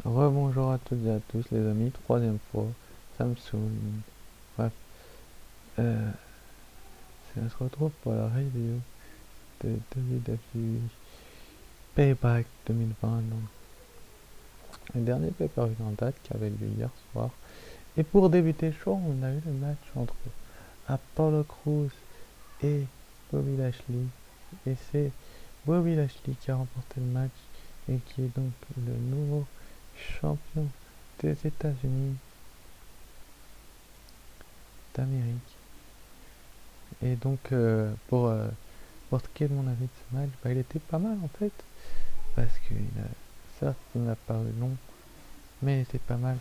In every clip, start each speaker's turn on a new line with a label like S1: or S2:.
S1: Rebonjour à toutes et à tous les amis, troisième fois, Samsung. Bref, euh, on se retrouve pour la review de WWE Payback 2020, donc le dernier pay-per-view en date qui avait lieu hier soir. Et pour débuter le show, on a eu le match entre Apollo Crews et Bobby Lashley. Et c'est Bobby Lashley qui a remporté le match et qui est donc le nouveau champion des États-Unis d'Amérique. Et donc, pour ce qui est de mon avis de ce match, il était pas mal en fait, parce que certes, il n'a pas eu long, mais il était pas mal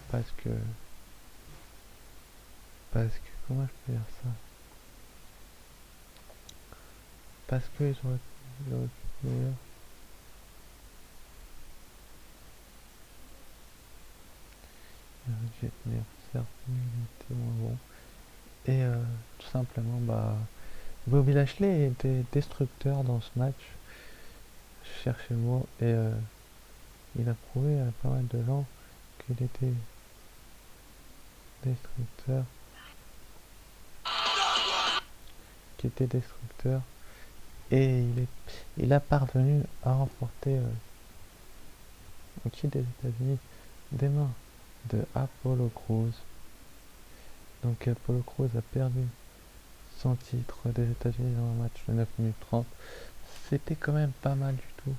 S1: comment je peux dire ça? Parce que j'aurais pu meilleur. J'ai meilleur, certes, mais il était moins bon. Et tout simplement, Bobby Lashley était destructeur dans ce match. Je cherchais le mot, et il a prouvé à pas mal de gens qu'il était destructeur, destructeur. Et il a parvenu à remporter le titre des États-Unis des mains de Apollo Crews. Donc Apollo Crews a perdu son titre des États-Unis dans un match de 9 minutes 30. C'était quand même pas mal du tout.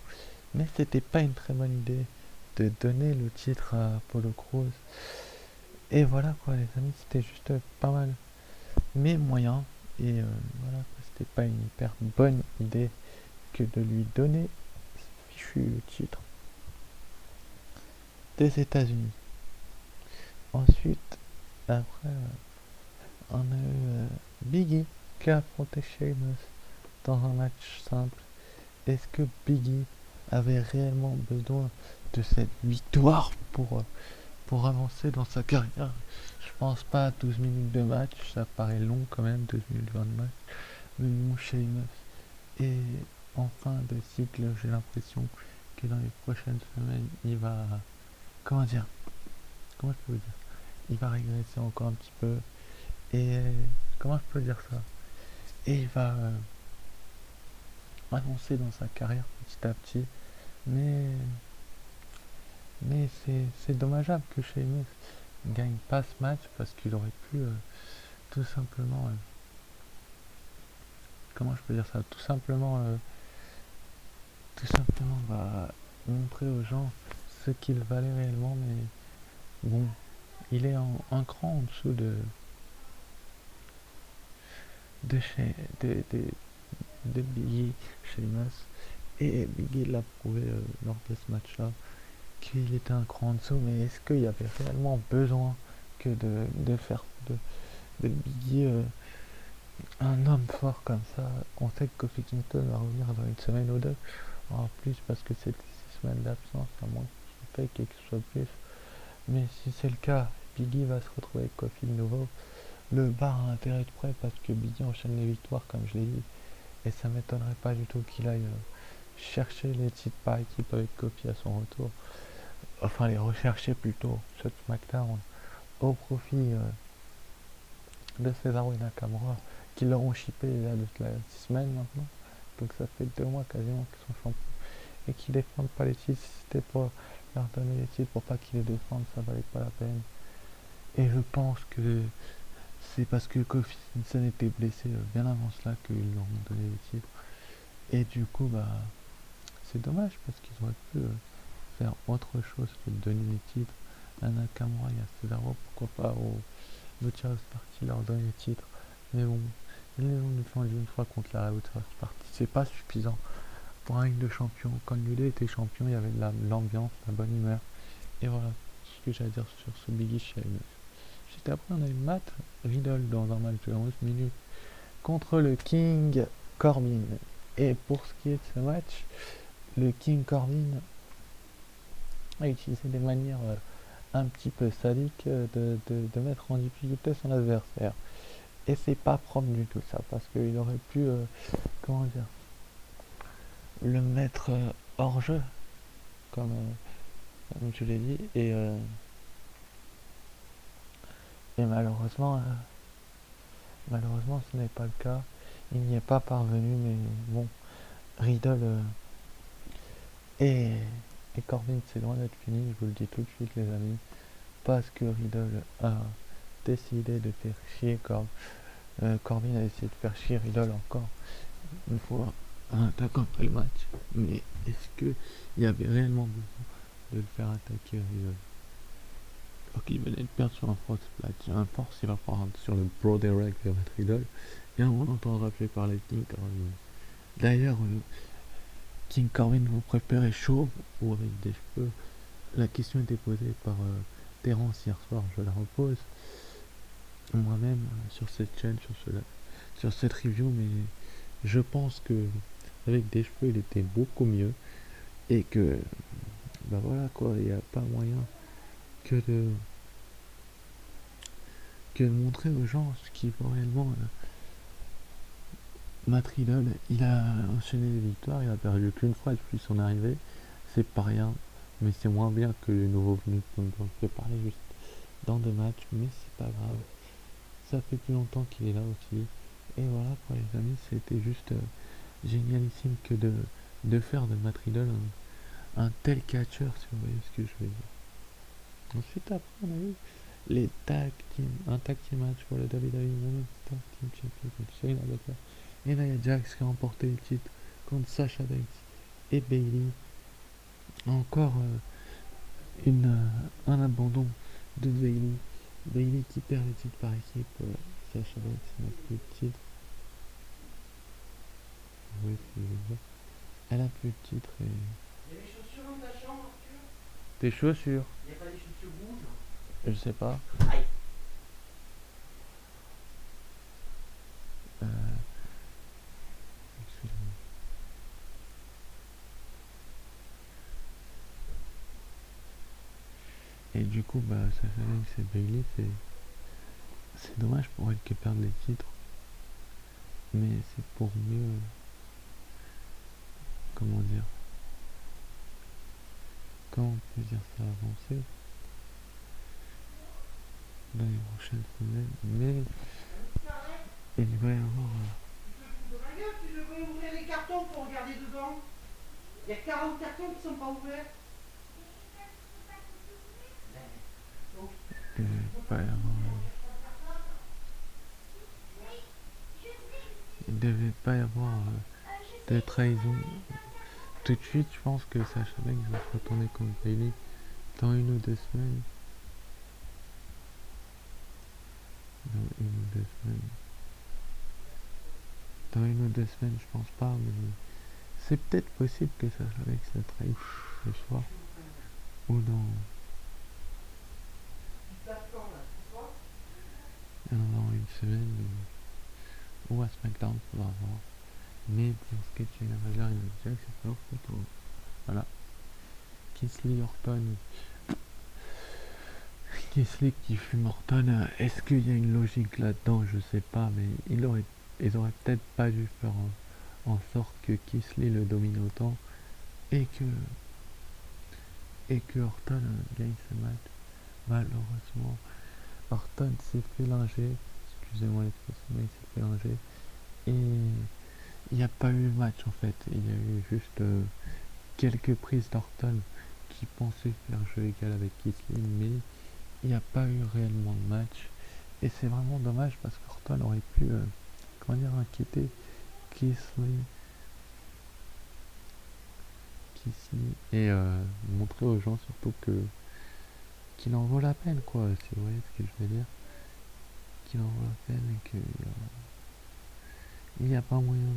S1: Mais c'était pas une très bonne idée de donner le titre à Apollo Crews. Et voilà quoi les amis, c'était juste pas mal. Mais moyen. Et voilà, c'était pas une hyper bonne idée que de lui donner ce fichu titre des États-Unis. Ensuite, après, on a eu Biggie qui a affronté Sheamus dans un match simple. Est-ce que Biggie avait réellement besoin de cette victoire pour avancer dans sa carrière? Je pense pas à 12 minutes de match, ça paraît long quand même, 12 minutes 20 de match. Mais mon Sheamus. Et en fin de cycle, j'ai l'impression que dans les prochaines semaines, il va. Comment dire? Comment je peux dire? Il va régresser encore un petit peu. Et comment je peux dire ça? Et il va avancer dans sa carrière petit à petit. Mais, mais c'est dommageable que Sheamus ne gagne pas ce match parce qu'il aurait pu tout simplement. Comment je peux dire ça? Tout simplement montrer aux gens ce qu'il valait réellement. Mais bon, il est un cran en dessous de, chez, de Biggie Sheamus. Et Biggie l'a prouvé lors de ce match-là qu'il était un cran en dessous, mais est-ce qu'il y avait réellement besoin que de faire de Biggie un homme fort comme ça? On sait que Kofi Kingston va revenir dans une semaine ou deux, en plus parce que c'est 6 semaines d'absence, à moins qu'il paye quelque chose de plus. Mais si c'est le cas, Biggie va se retrouver avec Kofi de nouveau. Le bar a intérêt de près parce que Biggie enchaîne les victoires, comme je l'ai dit, et ça m'étonnerait pas du tout qu'il aille chercher les titres par équipe avec Kofi à son retour. Enfin, les rechercher plutôt sur SmackDown au profit de Cesaro et Nakamura qui l'auront shippé il y a de 6 semaines maintenant. Donc ça fait 2 mois quasiment qu'ils sont champions et qu'ils défendent pas les titres. Si c'était pour leur donner les titres pour pas qu'ils les défendent, ça valait pas la peine. Et je pense que c'est parce que Kofi Kingston était blessé bien avant cela qu'ils leur ont donné les titres. Et du coup, c'est dommage parce qu'ils auraient pu faire autre chose que de donner les titres à Nakamura et à Cesaro, pourquoi pas au Lucha Party leur donner les titres. Mais bon, ils les ont défendus une fois contre la Lucha Party, c'est pas suffisant pour un Ligue de champion. Quand Nulé était champion, il y avait de l'ambiance, la bonne humeur. Et voilà ce que j'ai à dire sur ce Biggie Sheamus. Juste après, on a eu Matt Riddle dans un match de 11 minutes contre le King Corbin. Et pour ce qui est de ce match, le King Corbin a utilisé des manières un petit peu sadiques de mettre en difficulté son adversaire. Et c'est pas propre du tout ça, parce qu'il aurait pu, comment dire, le mettre hors jeu, comme comme je l'ai dit, et malheureusement ce n'est pas le cas. Il n'y est pas parvenu, mais bon, Riddle et, et Corbin, c'est loin d'être fini, je vous le dis tout de suite les amis, parce que Riddle a décidé de faire chier Corbin a essayé de faire chier Riddle encore une fois en attaquant après le match. Mais est-ce qu'il y avait réellement besoin de le faire attaquer Riddle? Alors qu'il venait de perdre sur un frog splash. Un force, il va prendre sur le Bro Derek vers Riddle. Et on entend rappeler par les King Corbin. D'ailleurs, King Corbin, vous préférez chauve ou avec des cheveux? La question était posée par Terence hier soir, je la repose. Moi-même, sur cette chaîne, sur cette review, mais je pense que avec des cheveux, il était beaucoup mieux. Et que, bah voilà quoi, il n'y a pas moyen que de montrer aux gens ce qu'il faut réellement. Matt Riddle, il a enchaîné les victoires, il a perdu qu'une fois depuis son arrivée. C'est pas rien, mais c'est moins bien que le nouveau venu dont je vais parler juste dans 2 matchs, mais c'est pas grave. Ça fait plus longtemps qu'il est là aussi. Et voilà quoi les amis, c'était juste génialissime que de faire de Matt Riddle un tel catcheur, si vous voyez ce que je veux dire. Ensuite après on a eu les un tag team match pour le WWE Women's Tag Team Championship contre Shayna Baszler et Nia Jax qui a remporté le titre contre Sasha Banks et Bayley. Encore un abandon de Bayley. Bayley qui perd le titre par équipe. Sasha Banks n'a plus le titre. Oui, elle a plus le titre et... Il y a des chaussures dans ta chambre, Arthur? Des chaussures? Il n'y a pas des chaussures rouges? Je sais pas. Aïe. Excusez-moi. Et du coup, bah, Sasha Banks et Bayley, c'est dommage pour elle qu'elle perde les titres. Mais c'est pour mieux... Comment dire? Comment on peut dire ça, avancer dans les prochaines semaines. Mais il va y avoir...
S2: Tu devrais ouvrir les cartons pour regarder dedans. Il y a 40 cartons qui sont pas ouverts.
S1: Il va y avoir... Il devait pas y avoir de trahison. Tout de suite, je pense que Sasha Banks va se retourner contre Bayley dans 1 ou 2 semaines. Dans 1 ou 2 semaines. Dans 1 ou 2 semaines, je pense pas, mais c'est peut-être possible que Sasha Banks la trahisse ce soir. Ou dans... Dans 1 semaine. Ou à SmackDown, faudra voir. Mais pour ce qui est de Shayna Baszler et Nia Jax, c'est pas leur photo. Voilà. Kesley qui fume Orton, est-ce qu'il y a une logique là-dedans? Je sais pas, mais ils auraient peut-être pas dû faire en sorte que Kesley le domine autant et que Orton gagne ce match. Malheureusement, Orton s'est fait linger, excusez-moi l'expression, mais il s'est fait linger et il n'y a pas eu match en fait. Il y a eu juste quelques prises d'Orton qui pensaient faire jeu égal avec Kesley, mais il n'y a pas eu réellement de match. Et c'est vraiment dommage parce qu'Orton aurait pu inquiéter Kesley et montrer aux gens surtout qu'il en vaut la peine quoi, si vous voyez ce que je veux dire. Qu'il en vaut la peine et qu'il n'y a pas moyen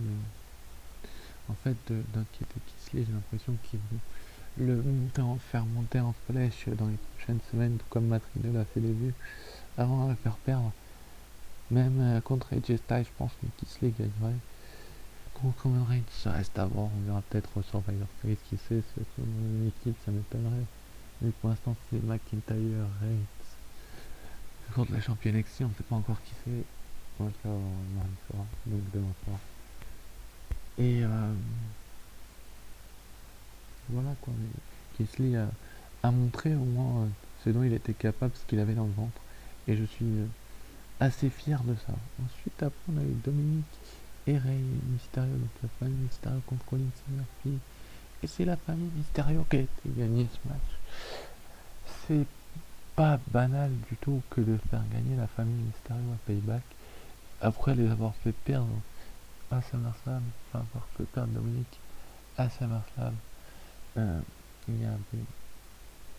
S1: d'inquiéter Kesley. J'ai l'impression qu'ils vont faire monter en flèche dans les prochaines semaines, tout comme Matt Riddle a fait des vues avant de le faire perdre. Même contre AJ Styles, je pense que Kesley gagnerait. Contre Roman Reigns, ça reste à voir. On verra peut-être au Survivor Series, qui sait, c'est une équipe, ça m'étonnerait. Mais pour l'instant, c'est McIntyre, Reigns. Contre la championne NXT, on ne sait pas encore qui c'est. On va le savoir mardi soir, donc demain soir. Et voilà quoi. Mais Kesley a montré au moins ce dont il était capable, ce qu'il avait dans le ventre. Et je suis assez fier de ça. Ensuite, après, on a eu Dominique et Rey Mysterio, donc la famille Mysterio contre Rollins et Murphy. Et c'est la famille Mysterio qui a été gagnée ce match. C'est pas banal du tout que de faire gagner la famille Mysterio à Payback après les avoir fait perdre à SummerSlam, enfin avoir fait perdre Dominique à SummerSlam. Il n'y avait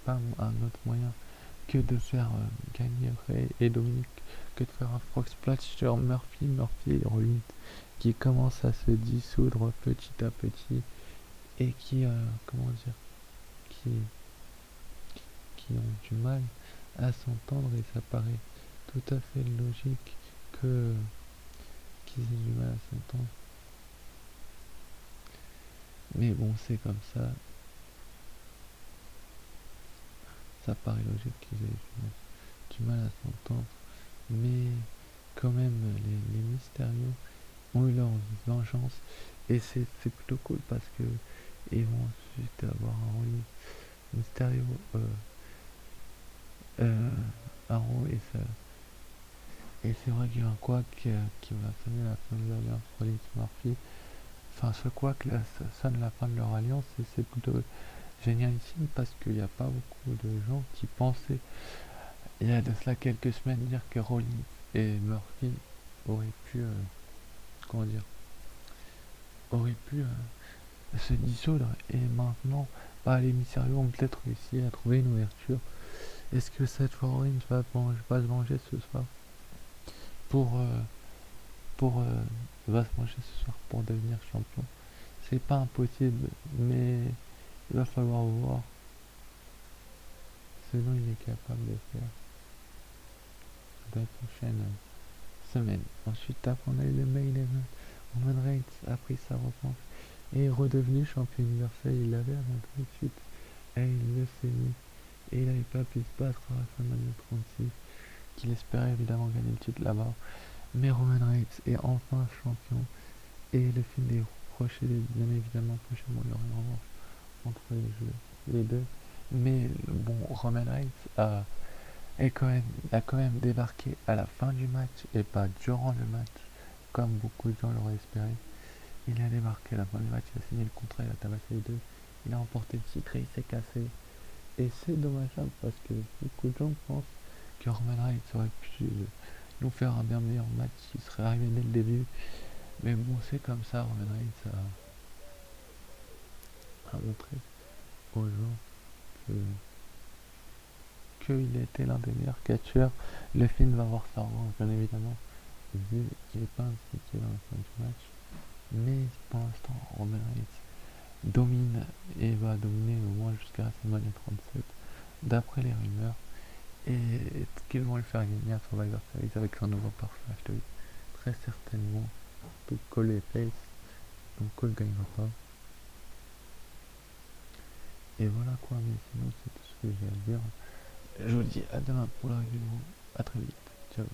S1: pas un autre moyen que de faire gagner Rey et Dominique, que de faire un frog splash sur Murphy et Rollins qui commencent à se dissoudre petit à petit et qui, comment dire, qui, qui ont du mal à s'entendre, et ça paraît tout à fait logique que qu'ils aient du mal à s'entendre. Mais bon, c'est comme ça paraît logique qu'ils aient du mal à s'entendre. Mais quand même, les Mystérieux ont eu leur vengeance, et c'est plutôt cool parce que ils vont ensuite avoir un rôle Mysterio Arrow, et c'est vrai qu'il y a un quack qui va sonner la fin de l'alliance Rollins Murphy. Enfin, ce quack là, ça sonne la fin de leur alliance, et c'est plutôt génialissime parce qu'il n'y a pas beaucoup de gens qui pensaient, il y a de cela quelques semaines, dire que Rollins et Murphy auraient pu, comment dire, auraient pu se dissoudre, et maintenant, bah, les Mysterio ont peut-être réussi à trouver une ouverture. Est-ce que Seth Rollins va se venger ce soir pour, va se venger ce soir pour devenir champion? C'est pas impossible, mais il va falloir voir ce dont il est capable de faire dans la prochaine semaine. Ensuite, après, on a eu le main event. Roman Reigns a pris sa revanche et est redevenu champion universel. Il l'avait avant tout de suite, et il le sait mis, et il n'avait pas pu se battre à WrestleMania 36, qu'il espérait évidemment gagner le titre là-bas. Mais Roman Reigns est enfin champion, et le film est projeté bien évidemment prochainement. Il y aura une revanche entre les deux. Mais bon, Roman Reigns a quand même débarqué à la fin du match et pas durant le match, comme beaucoup de gens l'auraient espéré. Il a débarqué à la fin du match, il a signé le contrat, il a tabassé les deux, il a remporté le titre et il s'est cassé. Et c'est dommageable parce que beaucoup de gens pensent que Roman Reigns aurait pu nous faire un bien meilleur match s'il serait arrivé dès le début. Mais bon, c'est comme ça, Roman Reigns a montré aux gens qu'il était l'un des meilleurs catcheurs. Le film va avoir sa revanche, bien évidemment, vu qu'il n'est pas impliqué dans la fin du match. Mais pour l'instant, Roman Reigns domine et va dominer au moins jusqu'à la WrestleMania 37, d'après les rumeurs. Et qu'ils vont le faire gagner à Survivor Series avec son nouveau personnage, très certainement, pour Cole et Face. Donc Cole gagnera pas. Et voilà quoi, mais sinon c'est tout ce que j'ai à dire. Je vous dis à demain pour la vidéo. À très vite. Ciao.